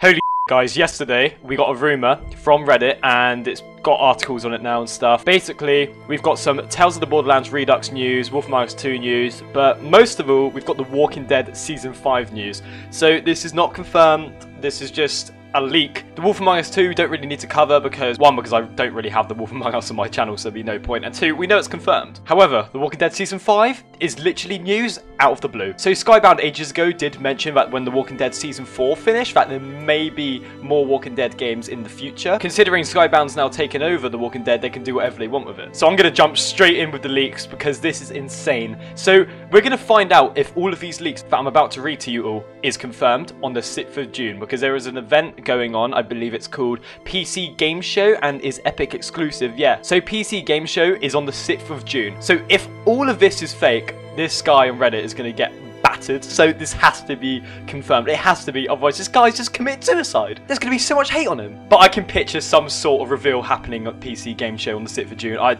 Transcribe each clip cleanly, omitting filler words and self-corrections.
Holy guys, yesterday we got a rumour from Reddit and it's got articles on it now and stuff. Basically, we've got some Tales of the Borderlands Redux news, Wolf Among Us 2 news, but most of all, we've got the Walking Dead Season 5 news. So this is not confirmed, this is just a leak. The Wolf Among Us 2 don't really need to cover because, one, because I don't really have the Wolf Among Us on my channel, so there'd be no point, and two, we know it's confirmed. However, The Walking Dead Season 5 is literally news out of the blue. So Skybound ages ago did mention that when The Walking Dead Season 4 finished, that there may be more Walking Dead games in the future. Considering Skybound's now taken over The Walking Dead, they can do whatever they want with it. So I'm going to jump straight in with the leaks because this is insane. So we're going to find out if all of these leaks that I'm about to read to you all is confirmed on the 6th of June because there is an event going on. I believe it's called PC Gameshow and is Epic exclusive. Yeah, so PC Gameshow is on the 6th of June. So if all of this is fake, this guy on Reddit is going to get battered. So this has to be confirmed. It has to be, otherwise this guy's just committed suicide. There's going to be so much hate on him. But I can picture some sort of reveal happening at PC Gameshow on the 6th of June. I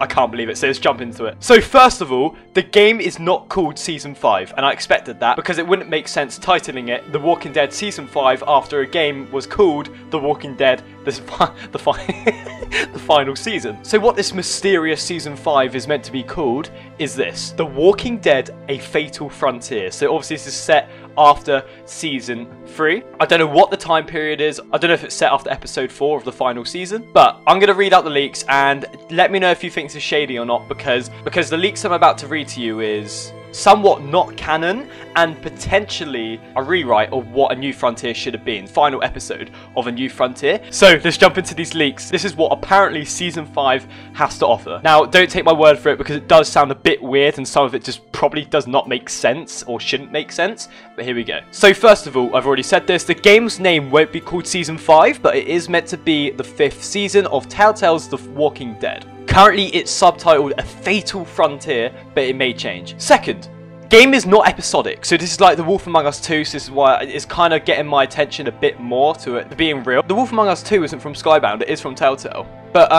can't believe it, so let's jump into it. So first of all, the game is not called Season 5, and I expected that because it wouldn't make sense titling it The Walking Dead Season 5 after a game was called The Walking Dead the final season. So what this mysterious Season 5 is meant to be called is this: The Walking Dead: A Fatal Frontier. So obviously this is set after Season 3. I don't know what the time period is. I don't know if it's set after Episode 4 of the final season. But I'm going to read out the leaks and let me know if you think this is shady or not, because the leaks I'm about to read to you is somewhat not canon and potentially a rewrite of what A New Frontier should have been. Final episode of A New Frontier. So let's jump into these leaks. This is what apparently Season 5 has to offer. Now, don't take my word for it because it does sound a bit weird and some of it just probably does not make sense or shouldn't make sense. But here we go. So first of all, I've already said this, the game's name won't be called Season 5, but it is meant to be the 5th season of Telltale's The Walking Dead. Currently, it's subtitled A Fatal Frontier, but it may change. Second, game is not episodic, so this is like The Wolf Among Us 2, so this is why it's kind of getting my attention a bit more to it being real. The Wolf Among Us 2 isn't from Skybound, it is from Telltale. But,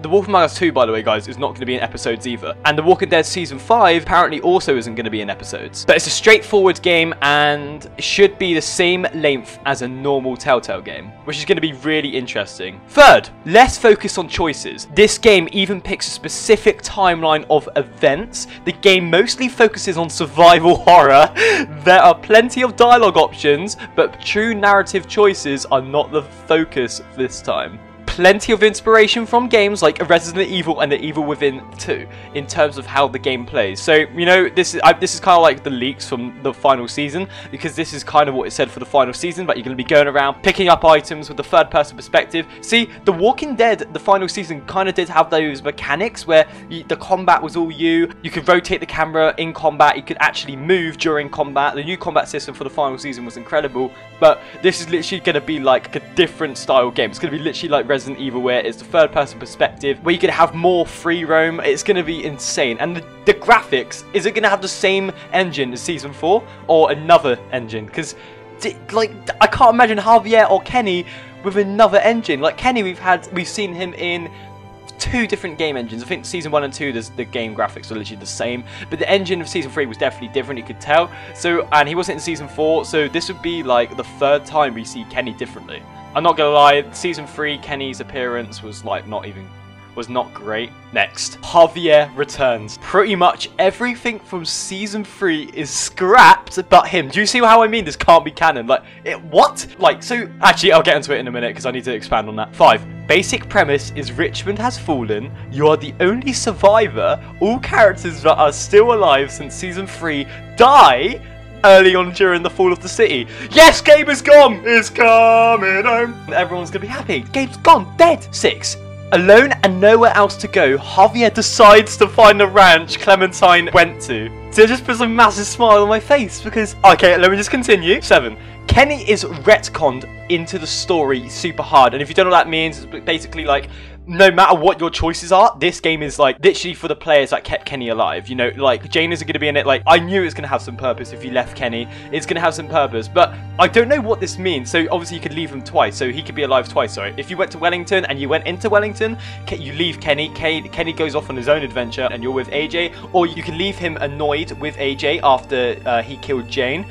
The Wolf Among Us 2, by the way, guys, is not going to be in episodes either. And The Walking Dead Season 5 apparently also isn't going to be in episodes. But it's a straightforward game and should be the same length as a normal Telltale game, which is going to be really interesting. Third, less focus on choices. This game even picks a specific timeline of events. The game mostly focuses on survival horror. There are plenty of dialogue options, but true narrative choices are not the focus this time. Plenty of inspiration from games like Resident Evil and The Evil Within 2 in terms of how the game plays. So, you know, this is kind of like the leaks from the final season, because this is kind of what it said for the final season, but you're going to be going around picking up items with the third-person perspective. See, The Walking Dead, the final season, kind of did have those mechanics where the combat was all you could rotate the camera in combat, you could actually move during combat. The new combat system for the final season was incredible, but this is literally going to be like a different style game. It's going to be literally like Resident Evil, where it's the third person perspective, where you can have more free roam. It's going to be insane. And the graphics, is it going to have the same engine as Season 4 or another engine? Because like, I can't imagine Javier or Kenny with another engine. Like Kenny, we've seen him in 2 different game engines. I think Season 1 and 2, the game graphics were literally the same, but the engine of Season 3 was definitely different, you could tell. So, and he wasn't in Season 4, so this would be like the 3rd time we see Kenny differently. I'm not gonna lie, Season 3 Kenny's appearance was like not great. Next, Javier returns. Pretty much everything from Season 3 is scrapped but him. Do you see how I mean? This can't be canon. Like, what? Like, so, actually, I'll get into it in a minute because I need to expand on that. 5. Basic premise is Richmond has fallen, you are the only survivor, all characters that are still alive since Season 3 die early on during the fall of the city. Yes, game is gone! It's coming home! Everyone's gonna be happy. Game's gone, dead! 6. Alone and nowhere else to go, Javier decides to find the ranch Clementine went to. So it just puts a massive smile on my face because... Okay, let me just continue. 7. Kenny is retconned into the story super hard, and if you don't know what that means, it's basically like, no matter what your choices are, this game is like literally for the players that kept Kenny alive. You know, like Jane isn't going to be in it. Like, I knew it's going to have some purpose if you left Kenny. It's going to have some purpose, but I don't know what this means. So obviously you could leave him twice, so he could be alive twice. Sorry, if you went to Wellington and you went into Wellington, you leave Kenny. Kenny goes off on his own adventure, and you're with AJ, or you can leave him annoyed with AJ after he killed Jane.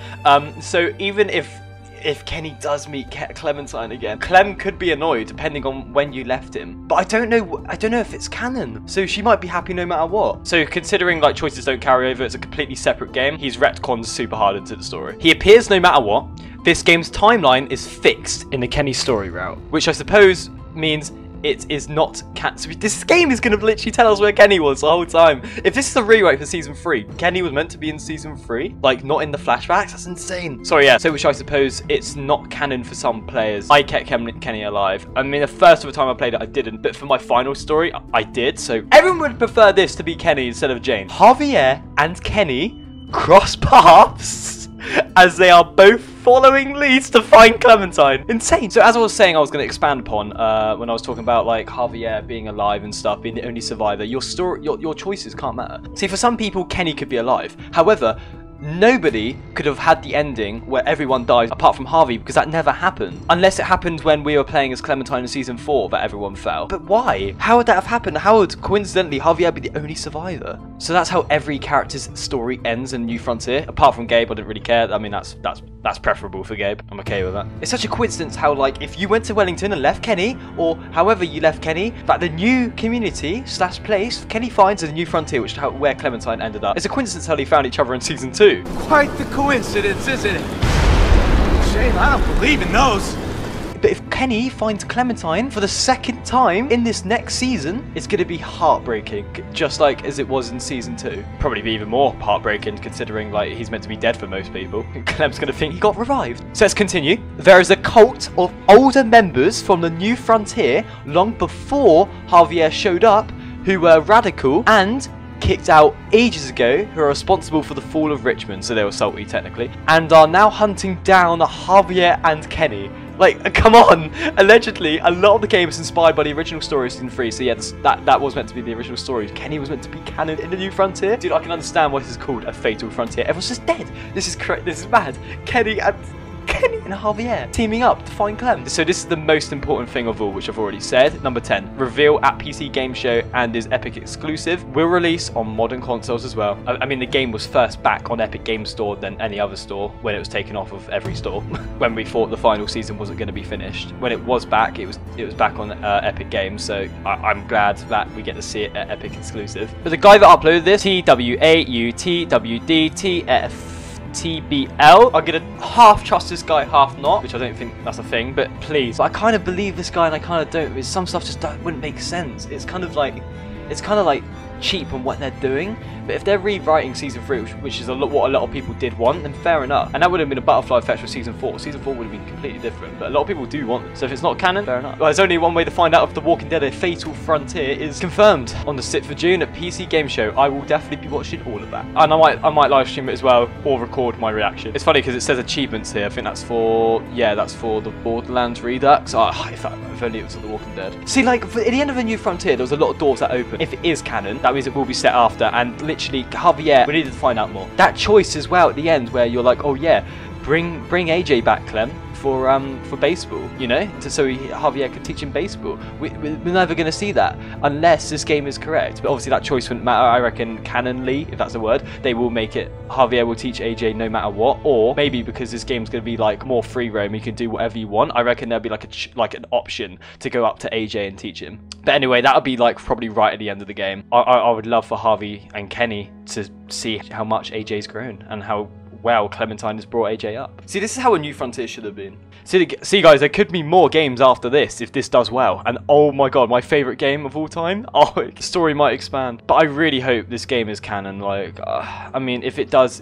So even if if Kenny does meet Clementine again, Clem could be annoyed depending on when you left him. But I don't know if it's canon. So she might be happy no matter what. So considering like choices don't carry over, it's a completely separate game. He's retconned super hard into the story. He appears no matter what. This game's timeline is fixed in the Kenny story route, which I suppose means it is not canon. So this game is going to literally tell us where Kenny was the whole time. If this is a rewrite for Season 3, Kenny was meant to be in Season 3? Like, not in the flashbacks? That's insane. Sorry, yeah. So, which I suppose it's not canon for some players. I kept Kenny alive. I mean, the first ever time I played it, I didn't. But for my final story, I did. So, everyone would prefer this to be Kenny instead of Jane. Javier and Kenny cross paths as they are both following leads to find Clementine. Insane. So as I was saying, I was going to expand upon when I was talking about like Javier being alive and stuff, being the only survivor. Your story, your choices can't matter. See, for some people, Kenny could be alive. However, nobody could have had the ending where everyone dies apart from Harvey, because that never happened. Unless it happened when we were playing as Clementine in Season 4 that everyone fell. But why? How would that have happened? How would, coincidentally, Javier be the only survivor? So that's how every character's story ends in New Frontier. Apart from Gabe, I didn't really care. I mean, that's preferable for Gabe. I'm okay with that. It's such a coincidence how, like, if you went to Wellington and left Kenny, or however you left Kenny, that the new community / place Kenny finds in the New Frontier, which is where Clementine ended up. It's a coincidence how they found each other in Season 2. Quite the coincidence, isn't it? Shame I don't believe in those. But if Kenny finds Clementine for the second time in this next season, it's going to be heartbreaking, just like as it was in Season 2. Probably be even more heartbreaking considering like he's meant to be dead for most people. Clem's going to think he got revived. So let's continue. There is a cult of older members from the New Frontier long before Javier showed up who were radical and kicked out ages ago, who are responsible for the fall of Richmond, so they were salty technically, and are now hunting down Javier and Kenny. Like, come on! Allegedly, a lot of the game is inspired by the original story of Season 3, so yeah, that was meant to be the original story. Kenny was meant to be canon in the New Frontier. Dude, I can understand why this is called a Fatal Frontier. Everyone's just dead. This is correct. This is mad. Kenny and Javier teaming up to find Clem. So this is the most important thing of all, which I've already said. Number 10, reveal at PC Gameshow and is Epic exclusive. Will release on modern consoles as well. I mean, the game was first back on Epic Game Store than any other store when it was taken off of every store. When we thought the final season wasn't going to be finished. When it was back, it was back on Epic Games. So I'm glad that we get to see it at Epic exclusive. But the guy that uploaded this, TWAUTWDTF. TBL. I'm gonna half trust this guy, half not, which I don't think that's a thing, but please. But I kind of believe this guy and I kind of don't. Because some stuff just wouldn't make sense. It's kind of like cheap on what they're doing. But if they're rewriting Season 3, which is what a lot of people did want, then fair enough. And that would have been a butterfly effect for Season 4. Season 4 would have been completely different, but a lot of people do want it. So if it's not canon, fair enough. Well, there's only one way to find out if The Walking Dead: A Fatal Frontier is confirmed on the 6th of June at PC Gameshow. I will definitely be watching all of that. And I might live stream it as well, or record my reaction. It's funny because it says achievements here. I think that's for, yeah, that's for the Borderlands Redux. Oh, if only it was The Walking Dead. See, like, at the end of A New Frontier, there was a lot of doors that open. If it is canon, that means it will be set after, and literally, Javier, we needed to find out more. That choice as well at the end, where you're like, oh yeah, bring AJ back, Clem, for baseball, you know, so Javier could teach him baseball. We're never going to see that unless this game is correct. But obviously that choice wouldn't matter. I reckon canonly, if that's a word, they will make it Javier will teach AJ no matter what, or maybe because this game's going to be like more free roam, you can do whatever you want. I reckon there'll be like an option to go up to AJ and teach him. But anyway, that'll be like probably right at the end of the game. I would love for Harvey and Kenny to see how much AJ's grown and how well Clementine has brought AJ up. See, this is how A New Frontier should have been. See guys, there could be more games after this if this does well. And oh my god, my favourite game of all time. Oh, the story might expand. But I really hope this game is canon. Like, I mean, if it does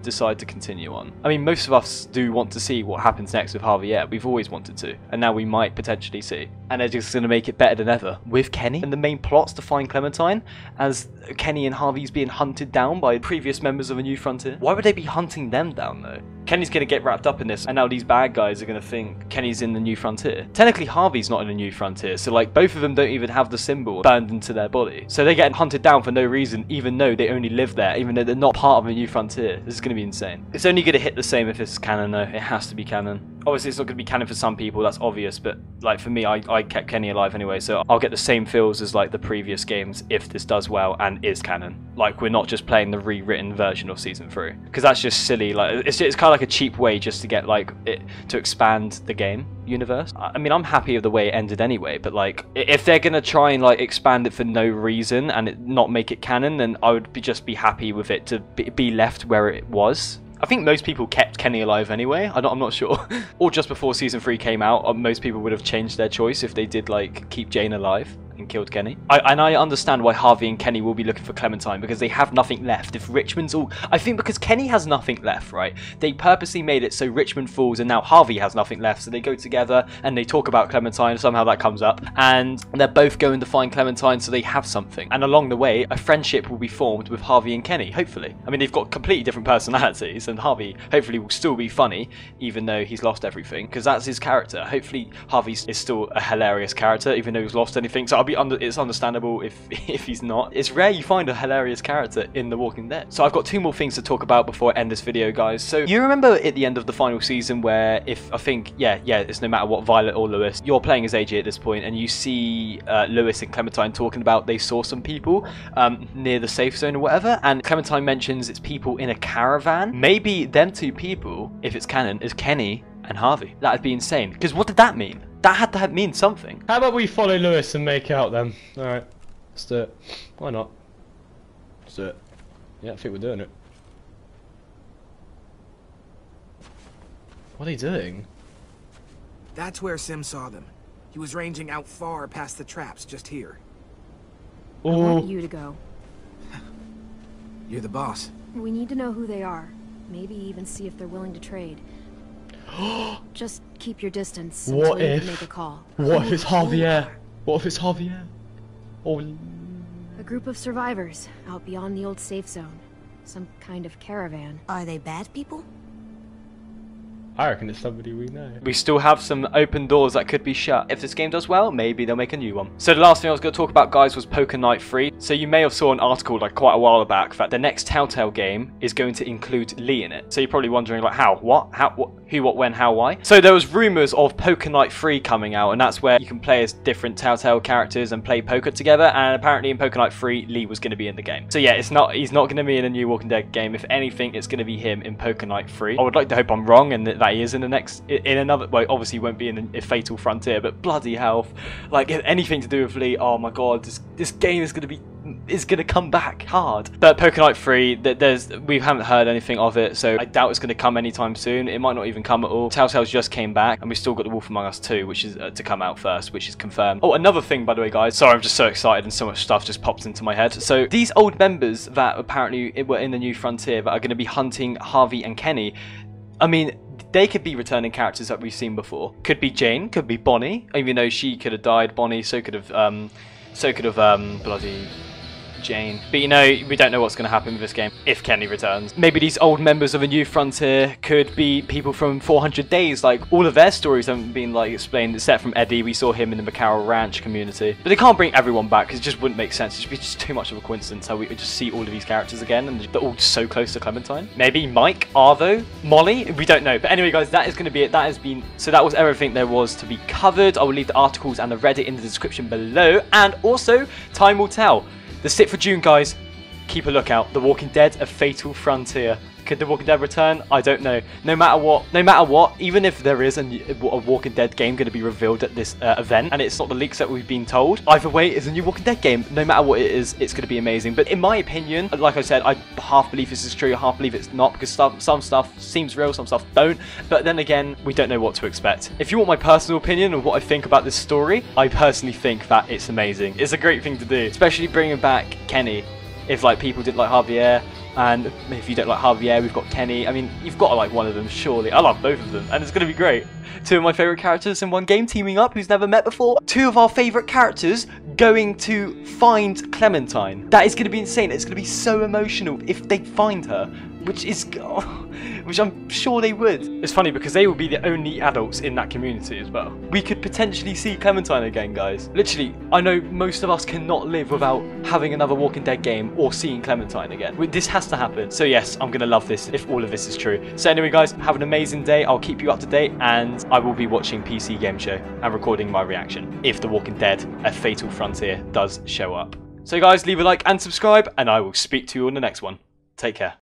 decide to continue on. I mean, most of us do want to see what happens next with Javier. We've always wanted to. And now we might potentially see. And they're just going to make it better than ever. With Kenny and the main plots to find Clementine, as Kenny and Harvey's being hunted down by previous members of A New Frontier. Why would they be hunting them down though? Kenny's going to get wrapped up in this, and now these bad guys are going to think Kenny's in the New Frontier. Technically, Harvey's not in the New Frontier, so like both of them don't even have the symbol burned into their body. So they're getting hunted down for no reason, even though they only live there, even though they're not part of A New Frontier. This is going to be insane. It's only going to hit the same if it's canon though. It has to be canon. Obviously, it's not going to be canon for some people, that's obvious, but like for me, I kept Kenny alive anyway, so I'll get the same feels as like the previous games if this does well and is canon. Like, we're not just playing the rewritten version of Season 3, because that's just silly. Like, it's kind of like a cheap way just to get like it to expand the game universe. I mean, I'm happy with the way it ended anyway, but like, if they're going to try and like expand it for no reason and not make it canon, then I would just be happy with it to be left where it was. I think most people kept Kenny alive anyway. I'm not sure. Or just before Season 3 came out, most people would have changed their choice if they did like keep Jane alive and killed Kenny. I understand why Harvey and Kenny will be looking for Clementine, because they have nothing left. If Richmond's all... I think because Kenny has nothing left, right? They purposely made it so Richmond falls and now Harvey has nothing left, so they go together and they talk about Clementine, somehow that comes up, and they're both going to find Clementine, so they have something. And along the way, a friendship will be formed with Harvey and Kenny, hopefully. I mean, they've got completely different personalities, and Harvey hopefully will still be funny, even though he's lost everything, because that's his character. Hopefully Harvey is still a hilarious character, even though he's lost anything, so it's understandable if he's not. It's rare you find a hilarious character in The Walking Dead. So I've got two more things to talk about before I end this video, guys. So you remember at the end of the final season where it's no matter what, Violet or Lewis, you're playing as AJ at this point, and you see Lewis and Clementine talking about they saw some people near the safe zone or whatever, and Clementine mentions it's people in a caravan. Maybe them two people, if it's canon, is Kenny and Harvey. That'd be insane, because what did that mean? That had to mean something. How about we follow Lewis and make out then? Alright, let's do it. Why not? Let's do it. Yeah, I think we're doing it. What are they doing? That's where Sim saw them. He was ranging out far past the traps, just here. I want you to go. You're the boss. We need to know who they are. Maybe even see if they're willing to trade. Just keep your distance until you can make a call. What if it's Javier? What if it's Javier? Oh. A group of survivors out beyond the old safe zone. Some kind of caravan. Are they bad people? I reckon it's somebody we know. We still have some open doors that could be shut. If this game does well, maybe they'll make a new one. So the last thing I was going to talk about, guys, was Poker Night 3. So you may have saw an article like quite a while back that the next Telltale game is going to include Lee in it. So you're probably wondering like how, what, who, what, when, how, why. So there was rumours of Poker Night 3 coming out, and that's where you can play as different Telltale characters and play poker together. And apparently in Poker Night 3, Lee was going to be in the game. So yeah, he's not going to be in a new Walking Dead game. If anything, it's going to be him in Poker Night 3. I would like to hope I'm wrong and that he is in the next, in another, well, obviously he won't be in a Fatal Frontier, but bloody hell, like anything to do with Lee, oh my god, this game is going to come back hard. But Poker Night 3, we haven't heard anything of it, so I doubt it's going to come anytime soon. It might not even come at all. Telltale's just came back, and we've still got The Wolf Among Us 2, which is to come out first, which is confirmed. Oh, another thing, by the way, guys. Sorry, I'm just so excited and so much stuff just pops into my head. So these old members that apparently were in the New Frontier that are going to be hunting Harvey and Kenny, I mean, they could be returning characters that we've seen before. Could be Jane, could be Bonnie, even though she could have died. Bonnie, so could have bloody Jane. But you know, we don't know what's going to happen with this game if Kenny returns. Maybe these old members of a New Frontier could be people from 400 Days. Like, all of their stories haven't been like explained, except from Eddie. We saw him in the McCarroll Ranch community. But they can't bring everyone back because it just wouldn't make sense. It'd be just too much of a coincidence how we would just see all of these characters again, and they're all just so close to Clementine. Maybe Mike, Arvo, Molly, we don't know. But anyway, guys, that is going to be it. So that was everything there was to be covered. I will leave the articles and the Reddit in the description below, and also time will tell. The 6th of June, guys, keep a lookout. The Walking Dead, A Fatal Frontier. Could The Walking Dead return? I don't know. No matter what, even if there is a Walking Dead game going to be revealed at this event, and it's not the leaks that we've been told, either way, it's a new Walking Dead game. No matter what it is, it's going to be amazing. But in my opinion, like I said, I half believe this is true, half believe it's not, because some stuff seems real, some stuff don't. But then again, we don't know what to expect. If you want my personal opinion of what I think about this story, I personally think that it's amazing. It's a great thing to do, especially bringing back Kenny. If like people didn't like Javier, and if you don't like Javier, we've got Kenny. I mean, you've got to like one of them, surely. I love both of them, and it's going to be great. Two of my favourite characters in one game teaming up who's never met before. Two of our favourite characters going to find Clementine. That is going to be insane. It's going to be so emotional if they find her. which I'm sure they would. It's funny because they will be the only adults in that community as well. We could potentially see Clementine again, guys. Literally, I know most of us cannot live without having another Walking Dead game or seeing Clementine again. This has to happen. So yes, I'm gonna love this if all of this is true. So anyway, guys, have an amazing day. I'll keep you up to date, and I will be watching PC Gameshow and recording my reaction if The Walking Dead: A Fatal Frontier does show up. So guys, leave a like and subscribe, and I will speak to you on the next one. Take care.